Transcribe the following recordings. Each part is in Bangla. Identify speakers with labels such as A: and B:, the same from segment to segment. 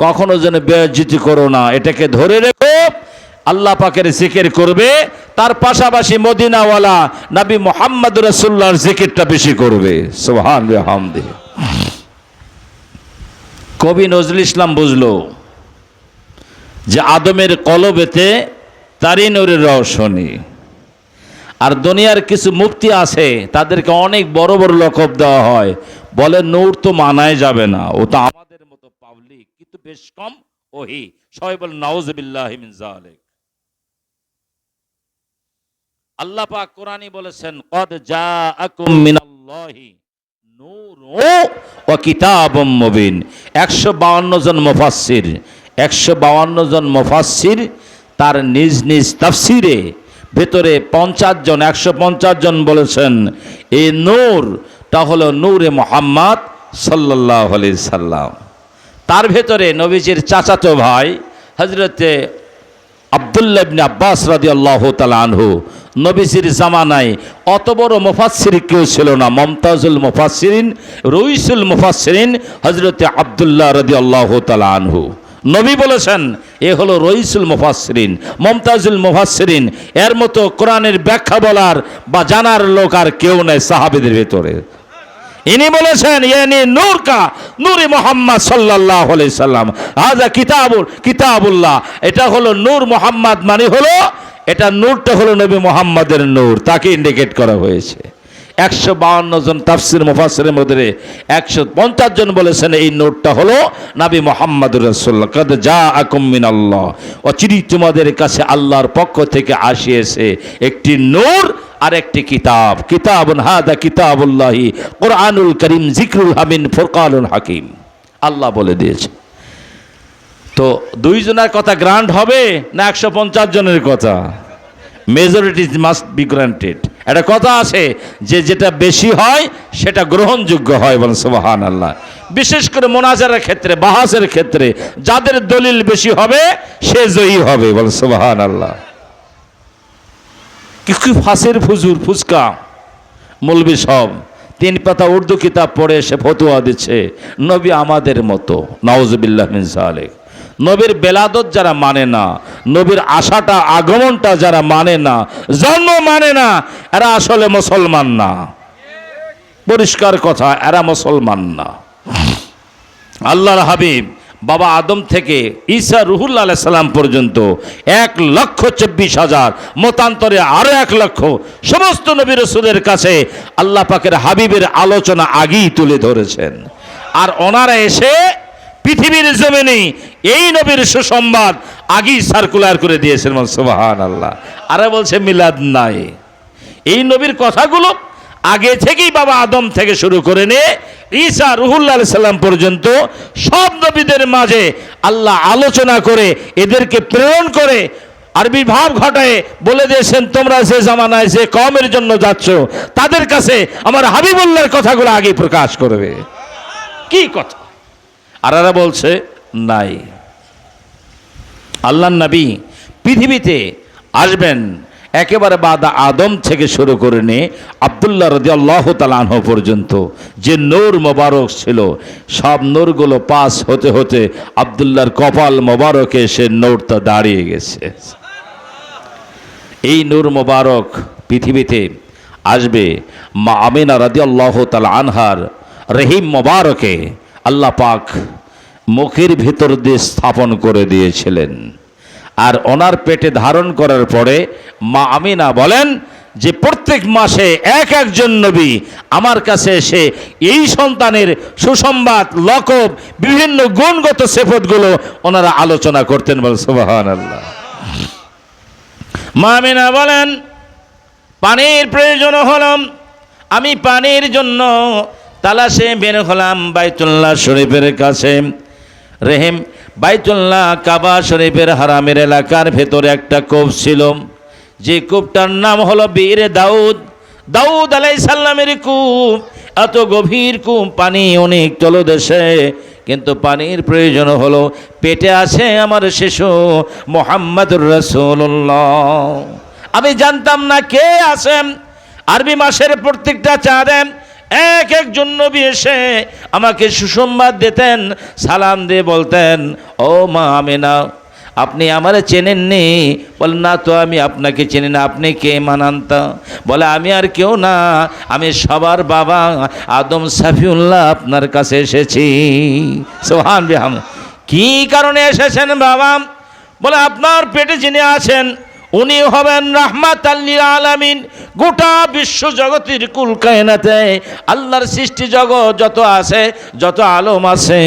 A: কখনো যেন বেইজ্জতি করো না, এটাকে ধরে রেখো। আল্লাহ পাকের জিকির করবে, তার পাশাপাশি মদিনাওয়ালা নবী মুহাম্মদ রাসূলুল্লাহর জিকিরটা বেশি করবে। সুবহানাল্লাহ হামদিহি। কবি নজরুল ইসলাম বুঝলো যে আদমের কলবেতে তারই নূরের রওশনী। আর দুনিয়ার কিছু মুফতি আছে, তাদেরকে অনেক বড় বড় লকব দেওয়া হয়, বলে নূর তো মানায় যাবে না, ও তো আমাদের মতো পাবলিক, কিন্তু বেশ কম ওহি। সবাই বলে নাউযুবিল্লাহি মিন যালিক। আল্লাহ পাক কোরআনে বলেছেন, ক্বাদ জাআকুম মিনাল্লাহি নূরুন ওয়া কিতাবুম মুবিন। 152 জন মুফাসসির, 152 জন মুফাসসির তার নিজ নিজ তাফসিরে ভেতরে 50 জন, 150 জন বলেছেন এই নূরটা হলো নূরে মুহাম্মদ সাল্লাল্লাহু আলাইহি সাল্লাম। তার ভেতরে নবীজির চাচাতো ভাই হযরতে আব্দুল্লাহ ইবনে আব্বাস রাদিয়াল্লাহু তাআলা আনহু, নবীজির জামানায় অত বড় মুফাসসির কেউ ছিল না। মুমতাজুল মুফাসসিরিন, রইসুল মুফাসসিরিন হযরতে আব্দুল্লাহ রাদিয়াল্লাহু তাআলা আনহু। নবী বলেছেন এ হলো রইসুল মুফাসসিরিন, মুমতাজুল মুফাসসিরিন। এর মতো কোরআনের ব্যাখ্যা বলার বা জানার লোক আর কেউ নাই সাহাবীদের ভেতরে। ইনি বলেছেন ইয়ানি নূর কা নূরে মুহাম্মদ সাল্লাল্লাহু আলাইহি সাল্লাম, হাযা কিতাবুল্লাহ। এটা হলো নূর মুহাম্মদ, মানে হলো এটা নূরটা হলো নবী মুহাম্মাদের নূর, তাকে ইন্ডিকেট করা হয়েছে। 152 জন তাফসির মুফাসসিরের মধ্যে 150 জন বলেছেন এই নূরটা হলো নবী মুহাম্মদুর রাসূলুল্লাহ। কাদ জাআকুম মিনাল্লাহ, অচিরেই তোমাদের কাছে আল্লাহর পক্ষ থেকে আসিয়েছে একটি নূর আর একটি কিতাব। কিতাবুন হাদা কিতাবুল্লাহি কুরআনুল কারীম যিকরুল হামিন ফুরকানুল হাকিম, আল্লাহ বলে দিয়েছে। তো দুইজনের কথা গ্রান্ট হবে না 150 জনের কথা? Majority must be granted. একটা কথা আছে যে যেটা বেশি হয় সেটা গ্রহণযোগ্য হয়, বলেন সুবহানাল্লাহ। বিশেষ করে মোনাজারের ক্ষেত্রে, বাহাসের ক্ষেত্রে যাদের দলিল বেশি হবে সে জয়ী হবে, বলেন সুবহানাল্লাহ। কি ফাঁসের ফুজুর ফুসকা মৌলবি সব 3 পাতা উর্দু কিতাব পড়ে সে ফতোয়া দিচ্ছে নবী আমাদের মতো, নাউযুবিল্লাহ মিন যালিক। নবীর বেলাদত যারা মানে না, নবীর আশাটা আগমনটা যারা মানে না, জন্ম মানে না, এরা আসলে মুসলমান না। পরিষ্কার কথা, এরা মুসলমান না। আল্লাহর হাবিব বাবা আদম থেকে ঈসা রুহুল্লাহ আলাইহিস সালাম পর্যন্ত 1,24,000, মতান্তরে আরো 1 লক্ষ সমস্ত নবী রাসূলের কাছে আল্লাহ পাকের হাবিবের আলোচনা আগেই তুলে ধরেছেন। আর ওনারা এসে পৃথিবীর জমিনে এই নবীর সুসংবাদ আগেই সার্কুলার করে দিয়েছেন, সুবহানাল্লাহ। আরে বলছে মিলাদ নাই। এই নবীর কথাগুলো আগে থেকেই বাবা আদম থেকে শুরু করে নিয়ে ঈসা রুহুল্লাহ আলাইহিস সালাম পর্যন্ত সব নবীদের মাঝে আল্লাহ আলোচনা করে এদেরকে প্রেরণ করে আবির্ভাব ঘটায় বলে দিয়েছেন তোমরা যে জামানায় যে কওমের জন্য যাচ্ছ তাদের কাছে আমার হাবিবুল্লাহর কথাগুলো আগে প্রকাশ করবে। কি কথা! আর এরা বলছে নাই। আল্লাহর নবী পৃথিবীতে আসবেন একেবারে বাদা আদম থেকে শুরু করে নিয়ে আব্দুল্লাহ রাদিয়াল্লাহু তাআলা আনহু পর্যন্ত যে নূর মোবারক ছিল, সব নূরগুলো পাস হতে হতে আব্দুল্লাহর কপাল মোবারকে সে নূরটা দাঁড়িয়ে গেছে। এই নূর মোবারক পৃথিবীতে আসবে মা আমিনা রাদিয়াল্লাহু তাআলা আনহার রহিম মোবারকে আল্লাহ পাক মুখের ভিতর দিয়ে স্থাপন করে দিয়েছিলেন। আর ওনার পেটে ধারণ করার পরে মা আমিনা বলেন যে প্রত্যেক মাসে একজন নবী আমার কাছে এসে এই সন্তানের সুসংবাদ, লকব, বিভিন্ন গুণগত সিফাতগুলো ওনারা আলোচনা করতেন, বল সুবহানাল্লাহ। মা আমিনা বলেন পানির প্রয়োজন হলো, আমি পানির জন্য তালাশে বের হলাম বাইতুল্লাহ শরীফের কাছে। রহিম বাইতুল্লাহ কাবা শরীফের হারামের এলাকার ভেতরে একটা কূপ ছিল, যে কূপটার নাম হলো বীরে দাউদ। দাউদ আলাইহিস সালামের কূপ, এত গভীর কূপ, পানি অনেক তলদেশে, কিন্তু পানির প্রয়োজন হলো। পেটে আছে আমার শিশু মুহাম্মদুর রাসূলুল্লাহ। আমি জানতাম না কে আছেন। আরবি মাসের প্রত্যেকটা চাঁদে একজন নবী এসে আমাকে সুসংবাদ দিতেন, সালাম দিয়ে বলতেন, ও মা আমেনা, আপনি আমারে চেনেননি? বলে, না তো, আমি আপনাকে চিনি না। আপনি কে মানান্তা? বলে, আমি আর কেউ না, আমি সবার বাবা আদম সাফিউল্লাহ আপনার কাছে এসেছি। সুবহানাল্লাহ। কি কারণে এসেছেন বাবা? বলে, আপনার পেটে যিনি আছেন উনি হবেন রাহমাতাল লিল আলামিন। গোটা বিশ্ব জগতের কুল কায়নাতে আল্লাহর সৃষ্টি জগৎ যত আছে, যত আলম আছে,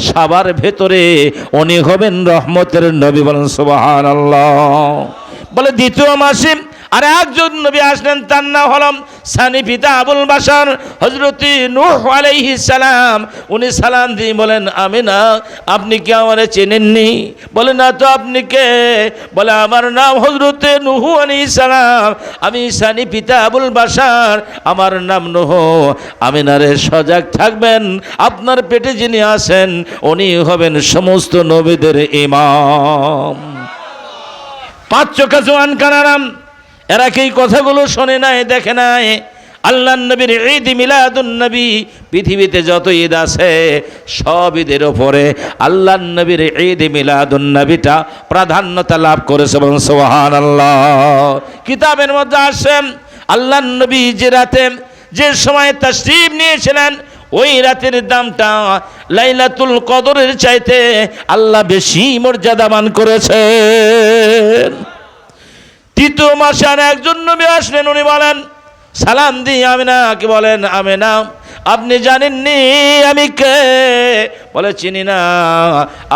A: সবার ভেতরে উনি হবেন রহমতের নবী। বলেন সুবহানাল্লাহ। বলে, দ্বিতীয় মাসে আর একজন নবী আসলেন, তার নাম হলাম সানি পিতা আবুল বাশার হযরত নূহ আলাইহিস সালাম। উনি সালাম দিয়ে বলেন, আমিনা, আপনি কি আমারে চেনেননি? বলে, না তো, আপনি কে? বলে, আমার নাম হযরত নূহ আলাইহিস সালাম, আমি সানি পিতা আবুল বাশার, আমার নাম নূহ। আমিনারে সজাগ থাকবেন, আপনার পেটে যিনি আছেন উনি হবেন সমস্ত নবীদের ইমাম। পাঁচ চোখা জওয়ান কানারাম, এরা কি কথাগুলো শোনে নাই, দেখে নাই? আল্লাহর নবীর ঈদ মিলাদুন নবী, পৃথিবীতে যত ঈদ আছে সব ঈদের ওপরে আল্লাহর নবীর ঈদ মিলাদুন নবীটা প্রাধান্যতা লাভ করেছে। সুবহানাল্লাহ। কিতাবের মধ্যে আসে, আল্লাহর নবী যে রাতে, যে সময় তাশরীফ নিয়েছিলেন, ওই রাতের দামটা লাইলাতুল কদরের চাইতে আল্লাহ বেশি মর্যাদাবান করেছেন। তৃতীয় মাসে আর একজন নবী আসলেন, উনি বলেন, সালাম দিয়ে আমিনাকে বলেন, আমিনা, আপনি জানেননি আমি কে? বলে, চিনি না।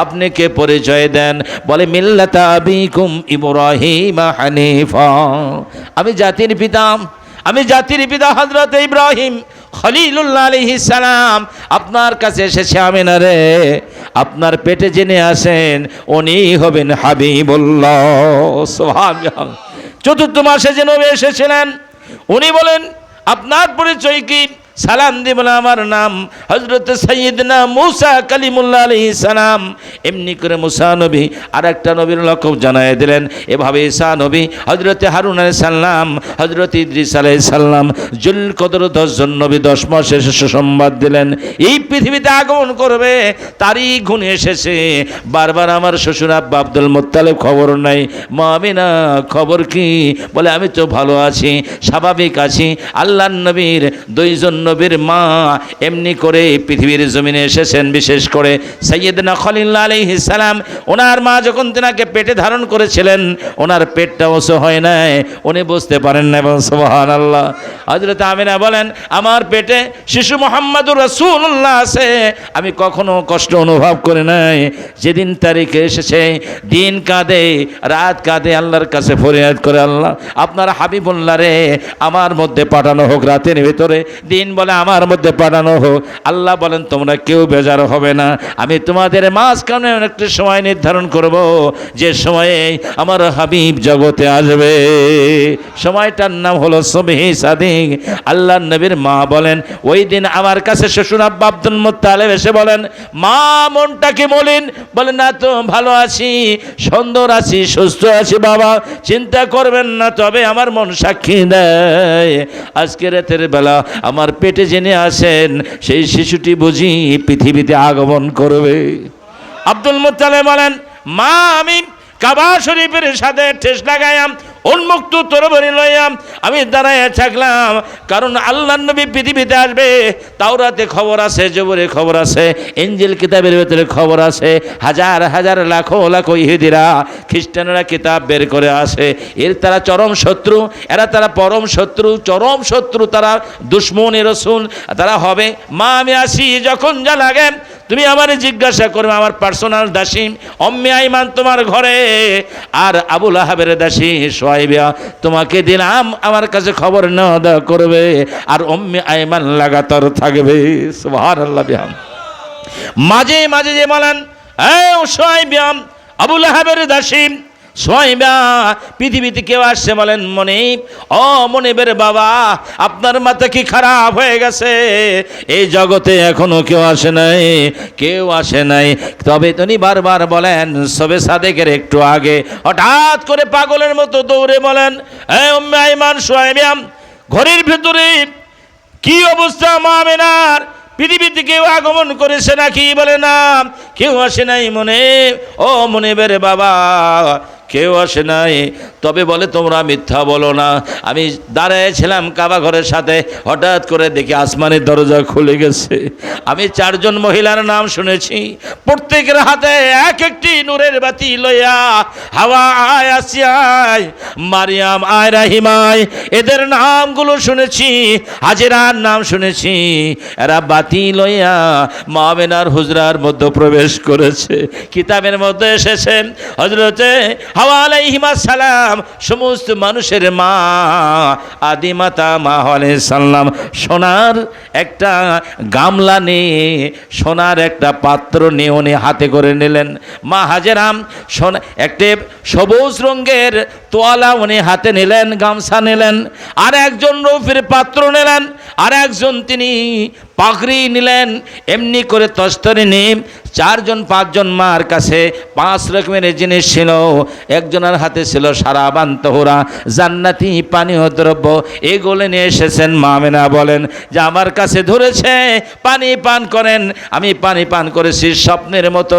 A: আপনি কে? পরিচয় দেন। বলে, মিল্লাতা আবিকুম ইব্রাহিম হানিফা, আমি জাতির পিতা, আমি জাতির পিতা হযরত ইব্রাহিম খলিলুল্লাহ আলাইহিস সালাম আপনার কাছে এসেছে। আমিনা রে, আপনার পেটে যিনি আছেন উনি হবেন হাবিবুল্লাহ। সুবহানাল্লাহ। চতুর্থ মাসে যে নবী এসেছিলেন উনি বলেন, আপনার পরিচয় কি? সালাম দিয়ে বলে, আমার নাম হযরত সাইয়্যিদনা মূসা কালিমুল্লাহ আলাইহিস সালাম। এমনি করে মূসা নবী আর একটা নবীর লকব জানায় দিলেন। এভাবে ঈসা নবী, হযরত হারুন আলাইহিস সালাম, হযরত ইদ্রিস আলাইহিস সালাম, জুলকদর 10 জন নবী 10 মাসে সুসংবাদ দিলেন এই পৃথিবীতে আগমন করবে। তারই গুণে এসেছে। বারবার আমার শ্বশুর আব্বা আব্দুল মুত্তালিব খবর নাই। মা আমিনা খবর কি? বলে, আমি তো ভালো আছি, স্বাভাবিক আছি। আল্লাহর নবীর 2 জন নবীর মা এমনি করে পৃথিবীর জমিনে এসেছেন। বিশেষ করে সাইয়্যিদনা খলিল আলাইহিস সালাম, ওনার মা যখন তেনাকে পেটে ধারণ করেছিলেন, ওনার পেটটা ওসো হয় নাই, উনি বুঝতে পারেন না। সুবহানাল্লাহ। হযরত আমিনা বলেন, আমার পেটে শিশু মুহাম্মদুর রাসূলুল্লাহ আছে, আমি কখনো কষ্ট অনুভব করে নাই। যেদিন তারিখে এসেছে, দিন কাঁদে, রাত কাঁদে, আল্লাহর কাছে ফরিয়াদ করে, আল্লাহ আপনার হাবিবুল্লাহ রে আমার মধ্যে পাঠানো হোক রাতের ভিতরে। দিন বলে, আমার মধ্যে পাঠানো হোক। আল্লাহ বলেন, তোমরা কেউ বেজার হবে না, আমি তোমাদের মাঝখানে একটা সময় নির্ধারণ করব, যে সময়ে আমার হাবিব জগতে আসবে। সময়টার নাম হলো সুবহি সাদিক। আল্লাহ নবীর মা বলেন, ওই দিন আমার কাছে শ্বশুর আব্বা আব্দুল মুত্তালিব এসে বলেন, মা মনটা কি মলিন? বলে, না তো, ভালো আছি, সুন্দর আছি, সুস্থ আছি বাবা, চিন্তা করবেন না। তবে আমার মন সাক্ষী দেয়, আজকে রাতের বেলা আমার পেটে জেনে আসেন সেই শিশুটি বুঝি পৃথিবীতে আগমন করবে। আব্দুল মুত্তালিব বলেন, মা আমি কাবা শরীফের সাথে ঠেস লাগাইয়াম, উন্মুক্ত তরবারি লইয়াম আমি দাঁড়ায় থাকলাম, কারণ আল্লাহর নবী পৃথিবীতে আসবে। তাওরাতে খবর আছে, জবুরে খবর আছে, ইনজিল কিতাবের ভেতরে খবর আছে। হাজার হাজার লাখো লাখো ইহুদিরা, খ্রিস্টানরা কিতাব বের করে আসে। এর তারা চরম শত্রু, এরা তারা পরম শত্রু, চরম শত্রু, তারা দুশ্মন রাসূল তারা হবে। মা আমি আসি, যখন যা লাগে তুমি আমার জিজ্ঞাসা করবে। আমার পার্সোনাল দাসী উম্মে আইমান তোমার ঘরে, আর আবুল আহাবের দাসী সুহাইবা তোমাকে দিলাম, আমার কাছে খবর নেওয়া দেওয়া করবে, আর উম্মে আইমান লাগাতার থাকবে। সুবহানাল্লাহ। মাঝে মাঝে যে বলেন, সুহাইবা আবুল আহাবের দাসী সুহাইবা, পৃথিবীতে কেউ আসছে? বলেন, মনিব। ও মনিবের বাবা, আপনার মাথা কি খারাপ হয়ে গেছে? এই জগতে এখনো কেউ আসে নাই, কেউ আসে নাই। তবে তিনি বারবার বলেন, সবে সাদেকের একটু আগে হঠাৎ করে পাগলের মতো দৌড়ে বলেন, উম্মে আইমান, সুহাইবা, ঘরের ভিতরে কি অবস্থা মা আমেনার? পৃথিবীতে কেউ আগমন করেছে নাকি? বলে না, কেউ আসে নাই মনে। ও মনে বেরে বাবা, কেউ আসে নাই। তবে বলে তোমরা মিথ্যা বলো না, আমি দাঁড়াইছিলাম কাবা ঘরের সাথে, হঠাৎ করে দেখি আসমানের দরজা খুলে গেছে। আমি 4 জন মহিলার নাম শুনেছি, প্রত্যেকের হাতে এক একটি নূরের বাতি লইয়া হাওয়া আয়, আসিয়ায়, মারিয়াম আয়, রাহিমায়, এদের নামগুলো শুনেছি, হাজেরার নাম শুনেছি। এরা বাতি লইয়া মা আমেনার হুজরার মধ্যে প্রবেশ করেছে। কিতাবের মধ্যে এসেছে হযরতে হাওয়া আলাইহিস সালাম সমস্ত মানুষের মা, আদিমাতা মা আলাইহিস সালাম সোনার একটা গামলা নিয়ে, সোনার একটা পাত্র নিয়ে উনি হাতে করে নিলেন। মা হাজেরাম সোনা একটা সবুজ রঙের তোয়ালা উনি হাতে নিলেন, গামছা নিলেন। আর একজন রৌফের পাত্র নিলেন, আর একজন তিনি পাগড়ি নিলেন। এমনি করে তস্তরে নিয়ে 4 জন 5 জন মার কাছে 5 রকমের জিনিস ছিল। একজনের হাতে ছিল সারাবান তহুরা, জান্নাতি পানীয় দ্রব্য, এগুলো নিয়ে এসেছেন। মা আমেনা বলেন যে আমার কাছে ধরেছে, পানি পান করেন। আমি পানি পান করেছি, স্বপ্নের মতো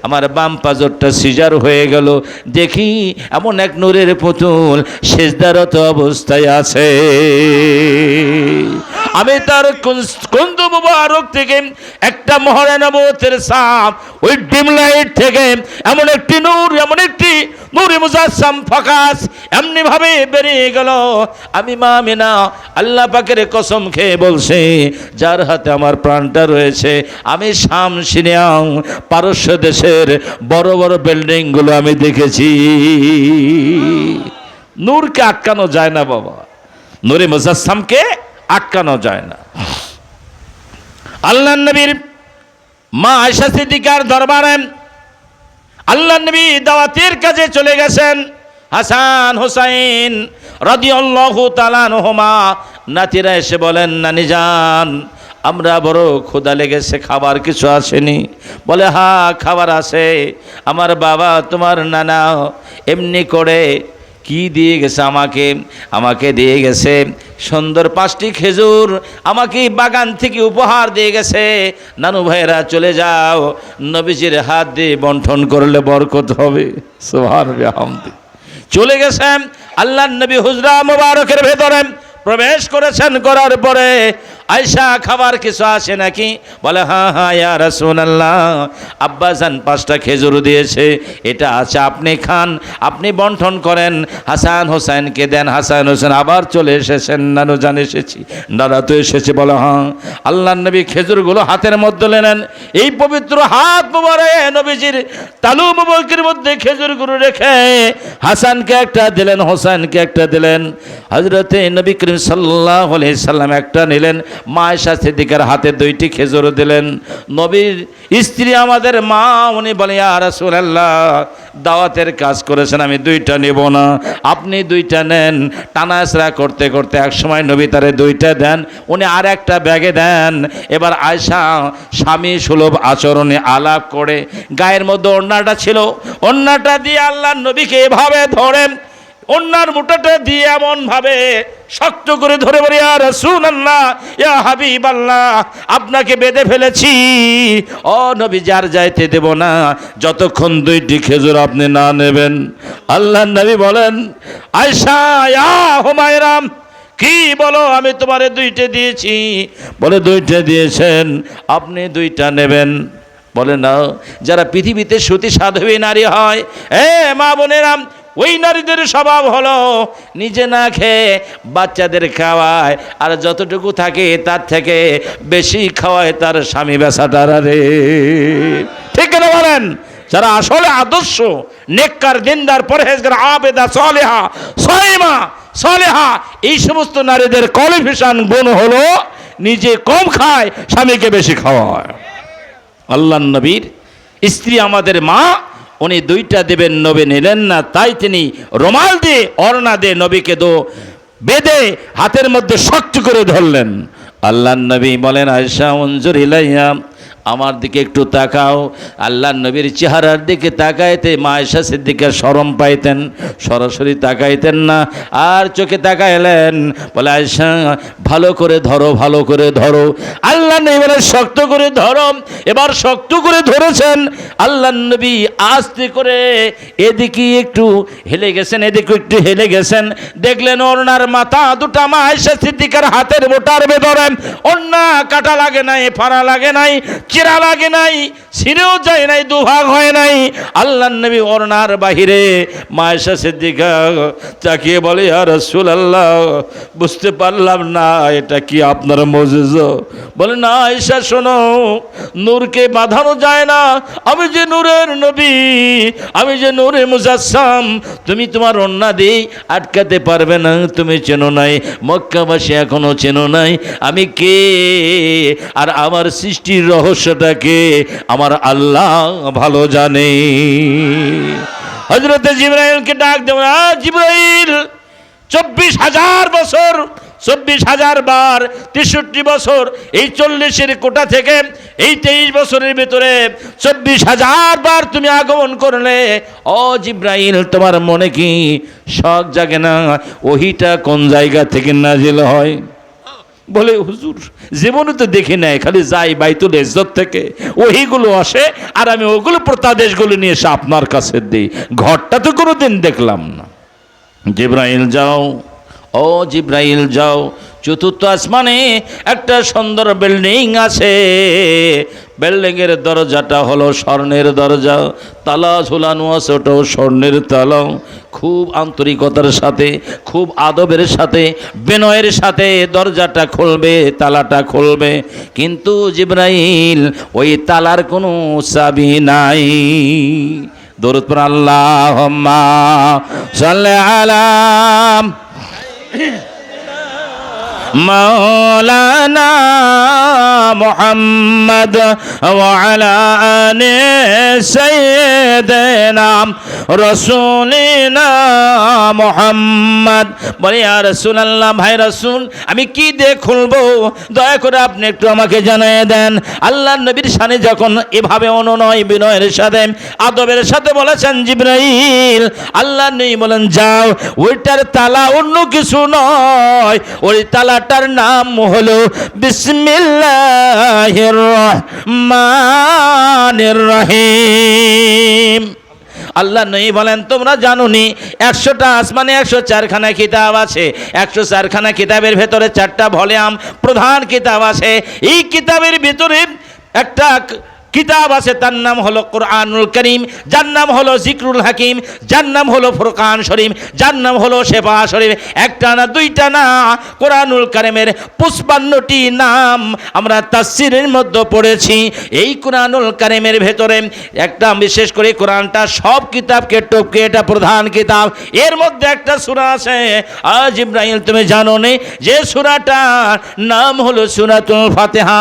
A: আমার বাম পাজরটা সিজার হয়ে গেল। দেখি এমন এক নূরের পুতুল সেজদারত অবস্থায় আছে। আমি তার কুঞ্জ মুবারক থেকে একটা মহরে নবুয়তের সাপ, ওই ডিম লাইট থেকে এমন একটি নূর, এমন একটি নূরে মুজাসসাম ফাকাস এমনি ভাবে বেরিয়ে গেল। আমি মা আমেনা আল্লাহ পাকের কসম খেয়ে বলছি, যার হাতে আমার প্রাণটা রয়েছে, আমি শাম, সিরিয়া, পারস্য দেশের বড় বড় বিল্ডিংগুলো আমি দেখেছি। নূরকে আটকানো যায় না বাবা, নূরে মুজাসসামকে আটকানো যায় না। আল্লাহ নবীর মা আয়েশা সিদ্দিকার দরবারে আল্লাহ নবী দাওয়াতের কাজে চলে গেছেন। হাসান হুসাইন রাদিয়াল্লাহু তাআলা আনহুমা নাতিরা এসে বলেন, নানি জান, আমরা বড় ক্ষুধা লেগেছে, খাবার কিছু আসেনি? বলে হ্যাঁ খাবার আছে। আমার বাবা, তোমার নানা এমনি করে কি দিয়ে গেছে আমাকে দিয়ে গেছে সুন্দর 5টি খেজুর, আমাকে বাগান থেকে উপহার দিয়ে গেছে। নানু ভাইরা চলে যাও, নবীজির হাত দিয়ে বন্টন করলে বরকত হবে। সুবহানাল্লাহ। চলে গেছেন আল্লাহর নবী হুজরা মুবারকের ভেতরে প্রবেশ করেছেন। করার পরে আয়েশা, খাবার কিছু আছে নাকি? বলে হ্যাঁ হ্যাঁ ইয়া রাসূলুল্লাহ, আব্বাজান 5টা খেজুর দিয়েছে, এটা আছে, আপনি খান, আপনি বন্টন করেন, হাসান হোসেনকে দেন। হাসান হোসেন আবার চলে এসেছেন, নানু জান এসেছি, দাদা তো এসেছে। বলে হ্যাঁ। আল্লাহর নবী খেজুরগুলো হাতের মধ্যে নেন, এই পবিত্র হাত মোবারকে নবীজির তালু মোবারকের মধ্যে খেজুরগুলো রেখে হাসানকে একটা দিলেন, হোসেনকে একটা দিলেন। হযরতে নবী করিম সাল্লাল্লাহু আলাইহি সাল্লাম একটা নিলেন, মা আয়েশা সিদ্দিকার হাতে 2টি খেজুর দিলেন। নবীর স্ত্রী আমাদের মা, উনি বলে ইয়া রাসূলুল্লাহ, দাওয়াতের কাজ করেছেন, আমি 2টা নেব না, আপনি 2টা নেন। টানাছড়া করতে করতে এক সময় নবী তারে 2টা দেন, উনি আর একটা ব্যাগে দেন। এবার আয়েশা স্বামী সুলভ আচরণে আলাপ করে, গায়ের মধ্যে ওড়নাটা ছিল, ওড়নাটা দিয়ে আল্লাহর নবীকে এভাবে ধরেন, ওড়নার মুঠাটা দিয়ে এমন ভাবে শক্ত করে ধরে বলে ইয়া রাসূলুল্লাহ, ইয়া হাবিবাল্লাহ, আপনাকে বেঁধে ফেলেছি, ও নবী, যার যাইতে দেব না যতক্ষণ 2টি খেজুর আপনি না নেবেন। আল্লাহর নবী বলেন, আয়েশা ইয়া হুমায়রা, কি বলো, আমি তোমারে 2টা দিয়েছি? বলে 2টা দিয়েছেন, আপনি 2টা নেবেন। বলে না, যারা পৃথিবীতে সতী সাধ্বী নারী হয়, মা বোনেরা, ওই নারীদের স্বভাব হলো নিজে না খেয়ে বাচ্চাদের খাওয়ায়, আর যতটুকু থাকে তার থেকে বেশি খাওয়ায় তার স্বামী বেচারারা রে। ঠিক না বলেন? যারা আসলে আদর্শ নেককার, দিনদার, পরহেজগার, আবেদা, সালেহা, সাইমা, সালেহা, এই সমস্ত নারীদের কোয়ালিফিকেশন গুণ হলো নিজে কম খায়, স্বামীকে বেশি খাওয়ায়। আল্লাহর নবীর স্ত্রী আমাদের মা, উনি 2টা দেবেন, নবী নিলেন না, তাই তিনি রুমাল দিয়ে, ওড়না দিয়ে নবীকে বেঁধে হাতের মধ্যে শক্ত করে ধরলেন। আল্লাহর নবী বলেন, আয়েশা উনজুর ইলাইয়া, আমার দিকে একটু তাকাও। আল্লাহ নবীর চেহারার দিকে তাকাইতে মা আয়েশা সিদ্দিকা শরম পাইতেন, সরাসরি তাকাইতেন না, আর চোখে তাকাইলেন, বলে আয়েশা ভালো করে ধরো, ভালো করে ধরো। আল্লাহ নবী বলে শক্ত করে ধরো। এবার শক্ত করে ধরেছেন। আল্লাহ নবী আস্তে করে এদিকে একটু হেলে গেছেন, এদিকে একটু হেলে গেছেন, দেখলেন ওনার মাথা দুটা মা আয়েশা সিদ্দিকার হাতের বোটার ভেতরে, ওন্না কাটা লাগে নাই, ফাড়া লাগে নাই, চিরা লাগে নাই, ছিঁড়েও যায় নাই, দুভাগ হয় নাই। আল্লাহ নবী ওনার বাহিরে মা আয়েশা সিদ্দিকা তাকিয়ে বলে, ইয়া রাসূলুল্লাহ, বুঝতে পারলাম না এটা কি আপনার মুজিজা? বলে, না আয়েশা শোনো, নূরকে বাঁধানো যায় না, আমি যে নূরের নবী, আমি যে নূরে মুজাসসাম, তুমি তোমার ওন্না দিয়ে আটকাতে পারবে না। তুমি চেনো নাই, মক্কাবাসী এখনো চেনো নাই আমি কে, আর আমার সৃষ্টির রহস্যটাকে আমার আল্লাহ ভালো জানে। হযরতে জিবরাইলকে ডাক দেওয়া, জিবরাইল 24,000 বছর, 24,000 বার 63 বছর, এই 40-এর কোটা থেকে এই 23 বছরের ভিতরে 24,000 বার তুমি আগমন করলে। ও জিবরাইল, তোমার মনে কি শখ জাগে না ওহিটা কোন জায়গা থেকে নাজিল হয়? বলে, হুজুর জীবনে তো দেখি নাই, খালি যাই বাইতুল ইজ্জত থেকে ওহিগুলো আসে, আর আমি ওগুলো প্রতাদেশগুলো নিয়ে এসে আপনার কাছে দিই, ঘরটা তো কোনোদিন দেখলাম না। জিবরাইল যাও, ও জিবরাইল যাও, চতুর্থ আসমানে একটা সুন্দর বিল্ডিং আছে, বিল্ডিংয়ের দরজাটা হলো স্বর্ণের দরজা, তালা ঝুলানো আছে, ওটাও স্বর্ণের তালা। খুব আন্তরিকতার সাথে, খুব আদবের সাথে, বিনয়ের সাথে দরজাটা খুলবে, তালাটা খুলবে, কিন্তু জিবরাইল ওই তালার কোনো চাবি নাই। দরুদ পড়ুন, আল্লাহুম্মা সাল্লি আলা মাওলানা মুহাম্মদ ওয়া আলা আলি সাইয়্যিদিনা রাসূলিনা মুহাম্মদ। বলে, ইয়া রাসূলুল্লাহ, ভাই রাসূল, আমি কি দিয়ে খুলবো, দয়া করে আপনি একটু আমাকে জানিয়ে দেন। আল্লাহর নবীর শানে যখন এভাবে অনুনয় বিনয়ের সাথে আদবের সাথে বলেছেন জিবরাইল, আল্লাহর নবী বলেন, যাও, ওইটার তালা অন্য কিছু নয়, ওই তালাটার নাম হলো বিসমিল্লাহির রহমানির রহিম। আল্লাহ নবী বলেন, তোমরা জানোনি 100টা আসমানে 104খানা কিতাব আছে, 104খানা কিতাবের ভেতরে 4টা ভলিউম প্রধান কিতাব আছে। এই কিতাবের ভিতরে একটা কিতাব আছে, তার নাম হলো কোরআনুল করিম, যার নাম হলো জিকরুল হাকিম, যার নাম হলো ফুরকান শরীফ, যার নাম হলো শেফা শরীফ। একটা না, দুইটা না, কোরআনুল কারিমের 55টি নাম আমরা তাফসীরের মধ্যে পড়েছি। এই কোরআনুল কারিমের ভেতরে একটা, বিশেষ করে কোরআনটা সব কিতাবকে টপকে এটা প্রধান কিতাব। এর মধ্যে একটা সূরা আছে, আজ ইব্রাহিম তুমি জানো নে, যে সূরাটার নাম হলো সূরাতুল ফাতিহা।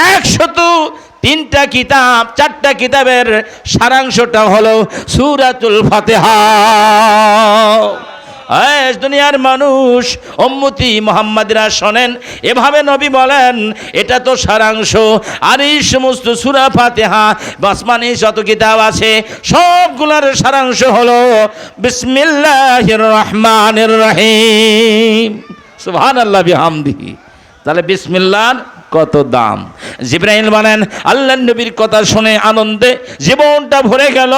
A: 103টা কিতাব, 4টা কিতাবের সারাংশটা হলো সূরাতুল ফাতিহা। দুনিয়ার মানুষ, উম্মতি মুহাম্মাদিরা শোনেন, এভাবে নবী বলেন, এটা তো সারাংশ। আর এই সমস্ত সূরা ফাতিহা, আসমানি যত কিতাব আছে সবগুলোর সারাংশ হলো বিসমিল্লাহির রহমানির রহিম। সুবহানাল্লাহ বিহামদিহি। তাহলে বিসমিল্লাহর কত দাম। জিবরাইল বলেন, আল্লাহর নবীর কথা শুনে আনন্দে জীবনটা ভরে গেল।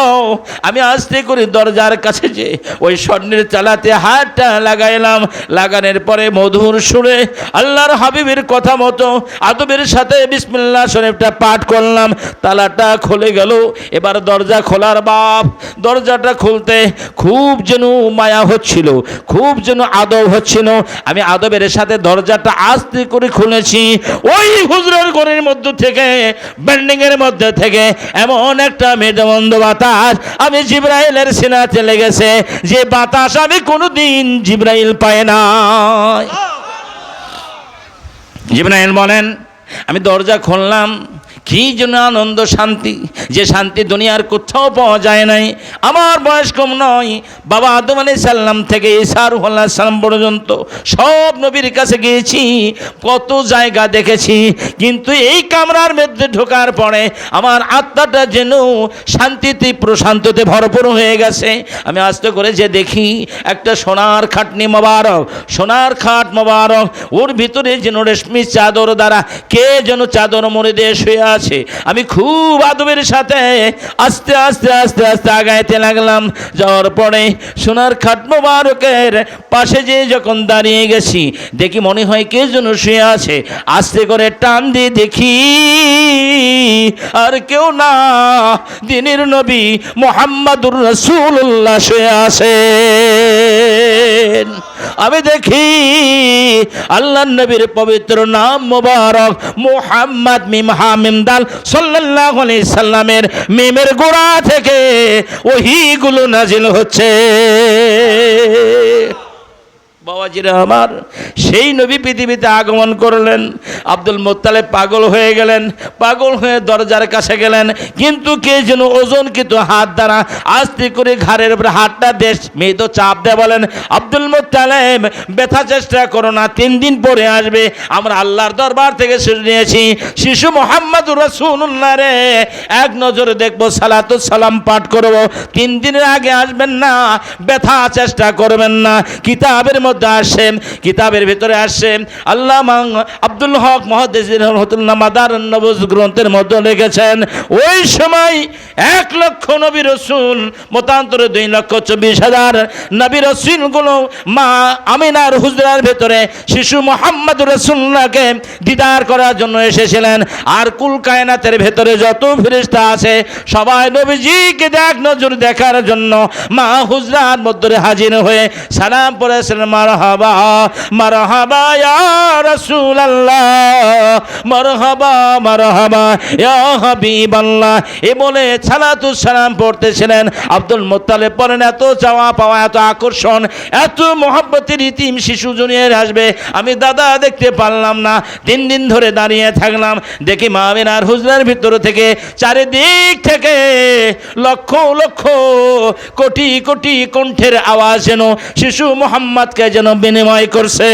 A: আমি আস্তে করে দরজার কাছে যে ওই স্বর্ণের চালাতে হাতটা লাগাইলাম, লাগানোর পরে মধুর সুরে আল্লাহর হাবিবের কথা মতো আদবের সাথে বিসমিল্লাহ শরীফটা পাঠ করলাম। তালাটা খুলে গেল। এবার দরজা খোলার বাপ, দরজাটা খুলতে খুব যেন মায়া হচ্ছিল, খুব যেন আদব হচ্ছিল। আমি আদবের সাথে দরজাটা আস্তে করে খুলেছি। ওই হুজুরের ঘরের মধ্যে থেকে, বিল্ডিং এর মধ্যে থেকে এমন একটা মেঘবন্ধ বাতাস আমি জিবরাইলের সিনাতে লেগেছে, যে বাতাস আমি কোনোদিন জিবরাইল পায় না। জিবরাইল বলেন, আমি দরজা খুললাম, কি জন্য আনন্দ শান্তি, যে শান্তি দুনিয়ার কোথাও পাওয়া যায় নাই। আমার বয়স কম নয়, বাবা আদম আলাইহিস সালাম থেকে ঈসা আলাইহিস সালাম পর্যন্ত সব নবীর কাছে গিয়েছি, কত জায়গা দেখেছি, কিন্তু এই কামরার মধ্যে ঢোকার পরে আমার আত্মাটা যেন শান্তিতে প্রশান্ততে ভরপুর হয়ে গেছে। আমি আস্তে করে যে দেখি একটা সোনার খাটনি মোবারক, সোনার খাট মোবারক, ওর ভিতরে যেন রেশমি চাদর দ্বারা কে যেন চাদর মুড়ি দিয়ে শুয়ে আছে। আমি খুব আদবের সাথে আস্তে আস্তে আস্তে আস্তে আগাইতে লাগলাম। যাওয়ার পরে সোনার খাট মোবারকের পাশে যে যখন দাঁড়িয়ে গেছি, দেখি মনে হয় কে যেন শুয়ে আছে। আস্তে করে টান দিয়ে দেখি আর কেউ না, দিনের নবী মুহাম্মাদুর রাসূলুল্লাহ শুয়ে আছেন। আমি দেখি আল্লাহর নবীর পবিত্র নাম মোবারক মুহাম্মদ মিম হা মিম দাল সাল্লাল্লাহু আলাইহি সাল্লামের মিমের গোড়া থেকে ওহীগুলো নাজিল হচ্ছে। বাবাজিরা আমার, সেই নবী পৃথিবীতে আগমন করলেন। আব্দুল মুত্তালিব পাগল হয়ে গেলেন, পাগল হয়ে দরজার কাছে গেলেন, কিন্তু কে যেন ওজনকৃত হাত দ্বারা আস্তে করে ঘাড়ের উপরে হাতটা দেশ মেয়েতো চাপ দেয়, বলেন আব্দুল মুত্তালিব ব্যথা চেষ্টা করো না, 3 দিন পরে আসবে। আমরা আল্লাহর দরবার থেকে শুনিয়েছি শিশু মুহাম্মদুর রাসূলুল্লাহ রে এক নজরে দেখবো, সালাতু সালাম পাঠ করবো, 3 দিনের আগে আসবেন না, ব্যথা চেষ্টা করবেন না। কিতাবের মধ্যে আসেন, কিতাবের ভিতরে আসেন, আল্লামা আব্দুল হক মুহাদ্দিস রহমাতুল্লাহ মাদারুন নবুজ গ্রন্থের মধ্যে লিখেছেন, ওই সময় 1 লক্ষ নবী রাসূল মতান্তরে 2,24,000 নবী রাসূলগুলো মা আমিনার হুজরার ভিতরে শিশু মুহাম্মদ রাসূলুল্লাহকে দিদার করার জন্য এসেছিলেন। আর কুল কায়নাতের ভিতরে যত ফেরেশতা আছে সবাই নবীজিকে এক নজর দেখার জন্য মা হুজরার মধ্যে হাজির হয়ে সালাম পড়েছিলেন, মারহাবা মারহাবা ইয়া রাসূলুল্লাহ, মারহাবা মারহাবা ইয়া হাবিবাল্লাহ, এ বলে সালাতু সালাম পড়তেছিলেন। আব্দুল মুত্তালিব পড়েন, এত চাওয়া পাওয়া, এত আকর্ষণ, এত মহব্বতের ইতিম শিশু জুনিয়র আসবে আমি দাদা দেখতে পারলাম না। 3 দিন ধরে দাঁড়িয়ে থাকলাম, দেখি মা আমিনার হুজরার ভিতর থেকে চারিদিক থেকে লক্ষ লক্ষ কোটি কোটি কণ্ঠের আওয়াজ যেন শিশু মুহাম্মদকে যেন বিনিময় করছে,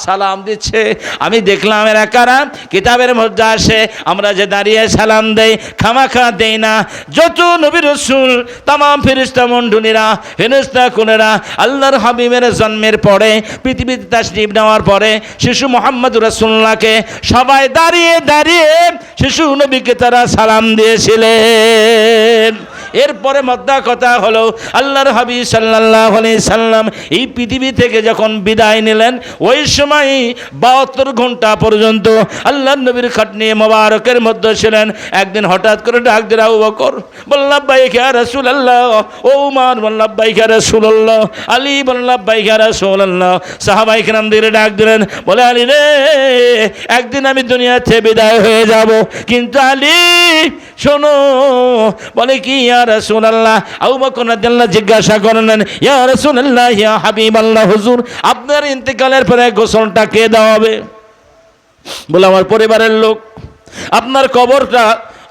A: সালাম দিচ্ছে। আমি দেখলাম এরা কারা, কিতাবের মধ্যে আসে আমরা যে দাঁড়িয়ে সালাম দেই খামাখা দেই না। যত নবী রাসূল তামাম ফেরেশতা মণ্ডলীরা ফেরেশতা কোনেরা আল্লাহর হাবিবের জন্মের পরে পৃথিবীতে তাশরীফ নেওয়ার পরে শিশু মুহাম্মদ রাসূলুল্লাহকে সবাই দাঁড়িয়ে দাঁড়িয়ে শিশু নবীকে তারা সালাম দিয়েছিলেন। এরপরে মধ্যা কথা হলো আল্লাহর হাবিব সাল্লাল্লাহু আলাইহি সাল্লাম এই পৃথিবী থেকে যখন বিদায় নিলেন, ওই সময় 72 ঘন্টা পর্যন্ত আল্লাহর নবীর খাটনি মোবারকের মধ্যে ছিলেন। একদিন হঠাৎ করে ডাক দিল, আবু বকর বলল লাব্বাইক ইয়া রাসূলুল্লাহ, ও উমর বলল লাব্বাইক ইয়া রাসূলুল্লাহ, আলী বলল লাব্বাইক ইয়া রাসূলুল্লাহ। সাহাবায়ে কেরাম দিকে ডাক দিলেন, বলে আলী রে, একদিন আমি দুনিয়া থেকে বিদায় হয়ে যাব, কিন্তু আলী শোনো। বলে কি ইয়া রাসূলুল্লাহ? আবু বকর রাদিয়াল্লাহু জিজ্ঞাসা করলেন, ইয়া রাসূলুল্লাহ ইয়া হাবিবাল্লাহ, হুজুর আপনার ইন্তেকালের পরে গোসলটা কে দেওয়া হবে? বলে আমার পরিবারের লোক। আপনার কবরটা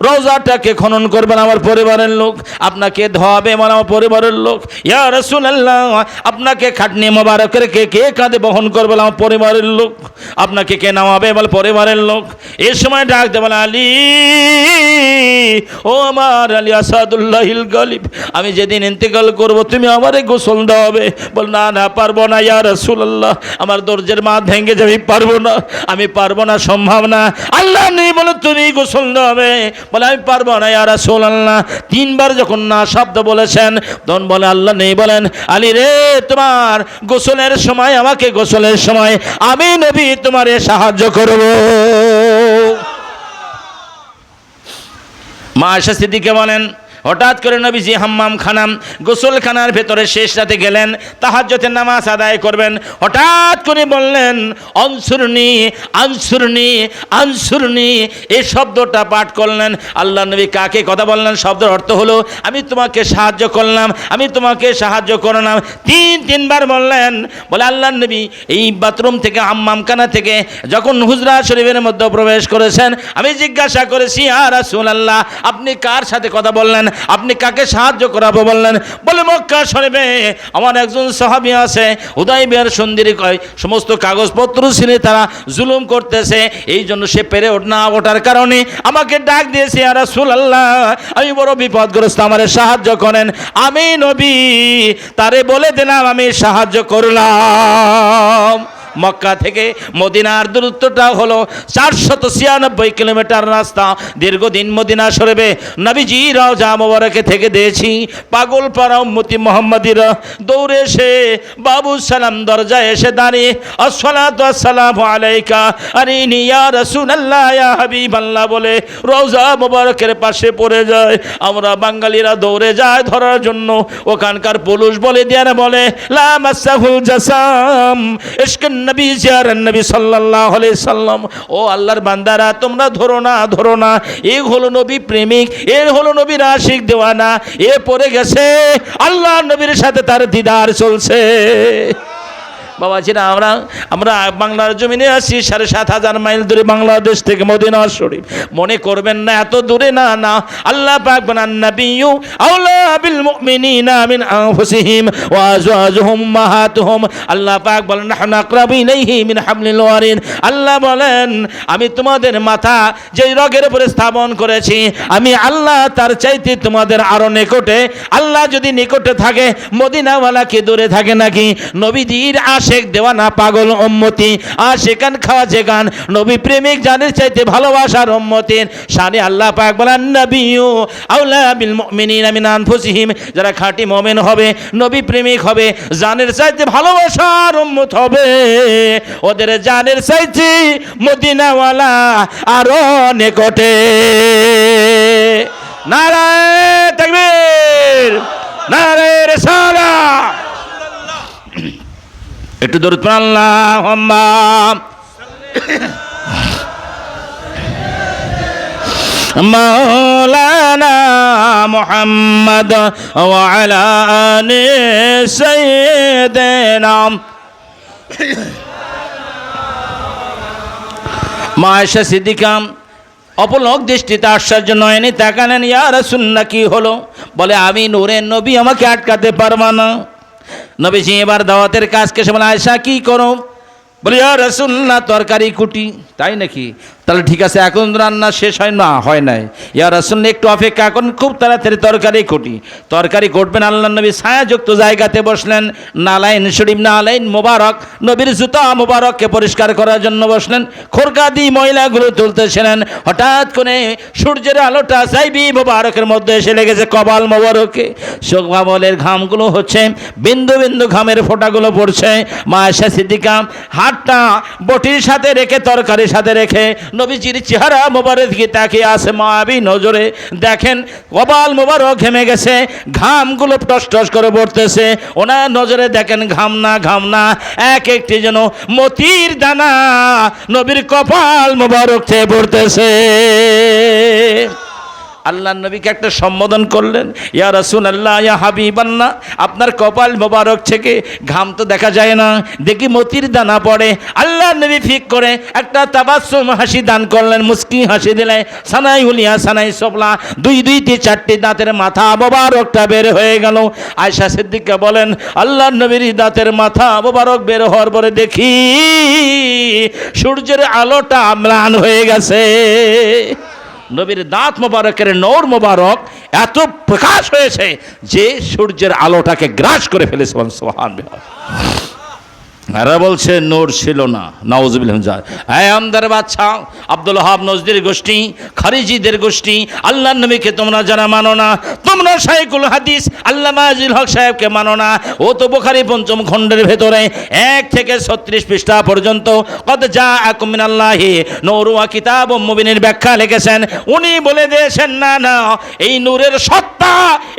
A: রওজাটাকে খনন করবেন আমার পরিবারের লোক। আপনাকে ধোয়াবে মানে আমার পরিবারের লোক। ইয়া রাসূলুল্লাহ আপনাকে খাটনি মোবারকের কে কাঁধে বহন করবে? আমার পরিবারের লোক। আপনাকে কে নামাবে? বলে পরিবারের লোক। এই সময় ডাক দে, বলে আলী, ও আমার আলী আসাদুল্লাহিল গালিব, আমি যেদিন ইন্তেকাল করব তুমি আমারে গোসল দেওয়াবে। বল না না, পারবো না ইয়া রাসূলুল্লাহ, আমার দরজের মাথা ভেঙে যাবে, পারবো না, আমি পারবো না, সম্ভব না। আল্লাহ নেই বলে তুমি গোসল দেওয়াবে। বলে আমি পারবো না ইয়া রাসূলুল্লাহ। 3 বার যখন না শব্দ বলেছেন তখন বলে আল্লাহ নেই বলেন, আলী রে, তোমার গোসলের সময় আমাকে গোসলের সময় আমি নবী তোমারে সাহায্য করব। মা আয়েশা সিদ্দিকা বলেন, হঠাৎ করে নবীজি হাম্মামখানা গোসলখানার ভেতরে শেষ রাতে গেলেন তাহাজ্জুদের নামাজ আদায় করবেন। হঠাৎ করে বললেন আনসুরনি আনসুরনি আনসুরনি, এই শব্দটা পাঠ করলেন। আল্লাহ নবী কাকে কথা বললেন? শব্দের অর্থ হলো আমি তোমাকে সাহায্য করলাম, আমি তোমাকে সাহায্য করলাম। তিনবার বললেন। বলে আল্লাহ নবী এই বাথরুম থেকে হাম্মামখানা থেকে যখন হুজরা শরীফের মধ্যে প্রবেশ করেছেন, আমি জিজ্ঞাসা করেছি ইয়া রাসূলুল্লাহ আপনি কার সাথে কথা বললেন, আপনি কাকে সাহায্য করাবো বললেন? বলে মক্কা শরীফে আমার একজন সাহাবী আছে, হুদায়বিয়ার সন্ধির সমস্ত কাগজপত্র ছিঁড়ে তারা জুলুম করতেছে, এই জন্য সে পেরে না ওঠার কারণে আমাকে ডাক দিয়েছে ইয়া রাসূলুল্লাহ আমি বড় বিপদগ্রস্ত, আমারে সাহায্য করেন। আমি নবী তারে বলে দিলাম আমি সাহায্য করলাম। মক্কা থেকে মদিনার দূরত্বটা হলো 496 কিলোমিটার রাস্তা। দীর্ঘদিন মদিনা শরীফে নবীজি রওজা মোবারকে থেকে দিয়েছি। পাগল পাড়া উম্মতি মুহাম্মাদিরা দৌড়ে এসে বাবু সালাম দরজায় এসে দাঁড়িয়ে আসসালাতু আসসালামু আলাইকা আরিনি ইয়া রাসূলুল্লাহ ইয়া হাবিবাল্লাহ বলে রওজা মোবারকের পাশে পড়ে যায়। আমরা বাঙালিরা দৌড়ে যায় ধরার জন্য, ওখানকার পুলিশ বলে দেয়ার বলে লা মাসাহুল জাসাম ইশকুন নবী জিয়ারান নবী সাল্লাল্লাহু আলাইহি সাল্লাম। ও আল্লাহর বান্দারা তোমরা ধরো না, ধরো না, এ হলো নবী প্রেমিক, এ হলো নবীর আশিক দেওয়ানা, এ পড়ে গেছে আল্লাহ নবীর সাথে তার দিদার চলছে। বাবাজিরা আমরা বাংলার জমিনে আছি ৭,৫০০ মাইল দূরে বাংলাদেশ থেকে মদিনা শরীফ। মনে করবেন না এত দূরে, না না। আল্লাহ পাক বলেন নাবিয়্যু আওলা বিল মুমিনিনা মিন আনফুসিহিম ওয়া আজওয়াজুহুম উম্মাহাতুহুম। আল্লাহ পাক বলেন নাহনু আকরাবু ইলাইহি মিন হাবলিল ওয়ারিদ। আল্লাহ বলেন আমি তোমাদের মাথা যেই রগের উপরে স্থাপন করেছি আমি আল্লাহ তার চাইতে তোমাদের আরো নিকটে। আল্লাহ যদি নিকটে থাকে মদিনাওয়ালা কি দূরে থাকে নাকি? নবীজির আশেক দেওয়ানা পাগল উম্মতি আশেকান খাওয়া যেগান নবী প্রেমিক জানের চাইতে ভালোবাসার উম্মতির শানে আল্লাহ পাক বলেন নবিয়্যু আওলা বিল মুমিনিনা মিন আনফুসিহিম। যারা খাঁটি মুমিন হবে, নবী প্রেমিক হবে, জানের চাইতে ভালোবাসার উম্মত হবে, ওদের জানের চাইতে মদিনাওয়ালা আরো নিকটে। নারায়ে তাকবীর, নারায়ে রিসালাত। একটু দরুদ পড়ুন আল্লাহুম্মা মাওলানা মুহাম্মদ ওয়া আলা আলি সাইয়্যিদিনা। মা আয়েশা সিদ্দিকা অপলক দৃষ্টিতে আশ্চর্য নয়নে তাকালেন। ইয়া রাসূলুল্লাহ কি হলো? বলে আমি নূরের নবী, আমাকে আটকাতে পারবা না। নবীজি এবার দাওয়াতের কাজ কে বলে আয়েশা কি করো? বলে ইয়া রাসূলুল্লাহ তরকারি কুটি। তাই নাকি? তাহলে ঠিক আছে, এখন রান্না শেষ হয় না? হয় নাই। ইয়া রাসূলুল্লাহ একটু অপেক্ষা করুন, খুব তাড়াতাড়ি তরকারি কুটি। তরকারি কুটবেন, আল্লাহ নবী ছায়াযুক্ত জায়গাতে বসলেন। নালাইন শরীফ, নালাইন মোবারক, নবীর জুতা মোবারককে পরিষ্কার করার জন্য বসলেন। খোরকা দিয়ে ময়লাগুলো তুলতেছিলেন। হঠাৎ করে সূর্যের আলোটা সাইবি মোবারকের মধ্যে এসে লেগেছে কপাল মোবারকে। কপালের ঘামগুলো হচ্ছে বিন্দু বিন্দু ঘামের ফোঁটাগুলো পড়ছে। মা আয়েশা সিদ্দিকা হাতটা বটির সাথে রেখে তরকারির সাথে রেখে নবীজির চেহারা মোবারক দিকে তাকিয়ে আছে মায়াবী নজরে। দেখেন কপাল মোবারক ঘেমে গেছে, ঘামগুলো টস টস করে পড়তেছে। ওনার নজরে দেখেন ঘাম না, ঘাম না, এক একটি যেন মতির দানা নবীর কপাল মোবারক থেকে পড়তেছে। আল্লাহ নবীকে একটা সম্বোধন করলেন, ইয়া রাসূলুল্লাহ ইয়া হাবিবাল্লাহ আপনার কপাল মোবারক থেকে ঘাম তো দেখা যায় না, দেখি মতির দানা পড়ে। আল্লাহ নবী ফিক করে একটা তাবাসসুম হাসি দান করলেন, মুস্কি হাসি দিলেন। সানাই হুলিয়া সানাই সবলা, দুইটি চারটি দাঁতের মাথা মোবারকটা বের হয়ে গেল। আয়েশা সিদ্দিকা বলেন আল্লাহ নবীর দাঁতের মাথা মোবারক বের হওয়ার পরে দেখি সূর্যের আলোটা ম্লান হয়ে গেছে। নবীর দাঁত মোবারকের নূর মোবারক এত প্রকাশ হয়েছে যে সূর্যের আলোটাকে গ্রাস করে ফেলেছে। সুবহানাল্লাহ। এরা বলছে নূর ছিল না, নাউজুবিল্লাহ। যায় হ্যাঁ আমদার বাদশা আব্দুল ওহাব নজদির গোষ্ঠী, খারিজিদের গোষ্ঠী, আল্লাহর নবীকে তোমরা যারা মানো না, তোমরা শাইখুল হাদিস আল্লামা আজিজুল হক সাহেবকে মানো না। ও তো বুখারী পঞ্চম খণ্ডের ভেতরে 1 থেকে 36 পৃষ্ঠা পর্যন্ত কদ জাআকুম মিনাল্লাহি নূরুন ওয়া কিতাবুম মুবিনের ব্যাখ্যা লিখেছেন। উনি বলে দিয়েছেন না না, এই নূরের সত্তা,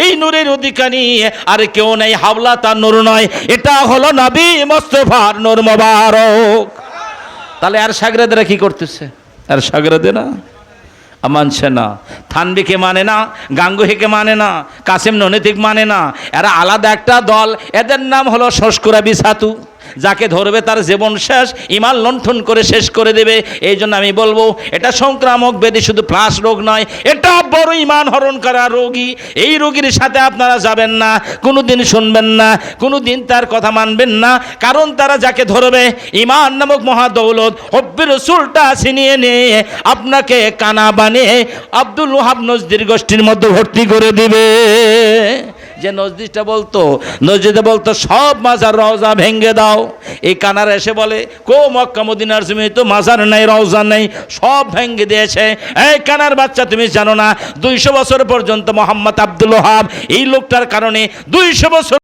A: এই নূরের অধিকারী আর কেউ নেই, হাওলা তার নূর নয়, এটা হলো নবী মুস্তাফার নূর মোবারক। তাহলে আর শাগরেদরা কি করতেছে? আর শাগরেদেরা মানছে না, থানবিকে মানে না, গাঙ্গুহিকে মানে না, কাসিম ননিতিক মানে না। এরা আলাদা একটা দল, এদের নাম হলো শস্কুরা বিসাতু। যাকে ধরবে তার জীবন শেষ, ইমান লণ্ঠন করে শেষ করে দেবে। এই জন্য আমি বলবো এটা সংক্রামক ব্যাধি, শুধু ফ্লাশ রোগ নয়, এটা বড় ইমান হরণ করা রোগী। এই রোগীর সাথে আপনারা যাবেন না, কোনো দিন শুনবেন না, কোনো দিন তার কথা মানবেন না। কারণ তারা যাকে ধরবে ইমান নামক মহাদৌলত হব্বি রসুলটা ছিনিয়ে নিয়ে আপনাকে কানা বানিয়ে আব্দুল ওহাব নজদির গোষ্ঠীর মধ্যে ভর্তি করে দিবে। যে নজদিটা বলতো সব মাজার রওজা ভেঙ্গে দাও। এই কানার এসে বলে কো মক্কা মদিনার জমিনে তো মাজার নাই, রওজা নেই, সব ভেঙ্গে দিয়েছে। এই কানার বাচ্চা, তুমি জানো না 200 বছর পর্যন্ত মোহাম্মদ আব্দুল ওহাব এই লোকটার কারণে 200 বছর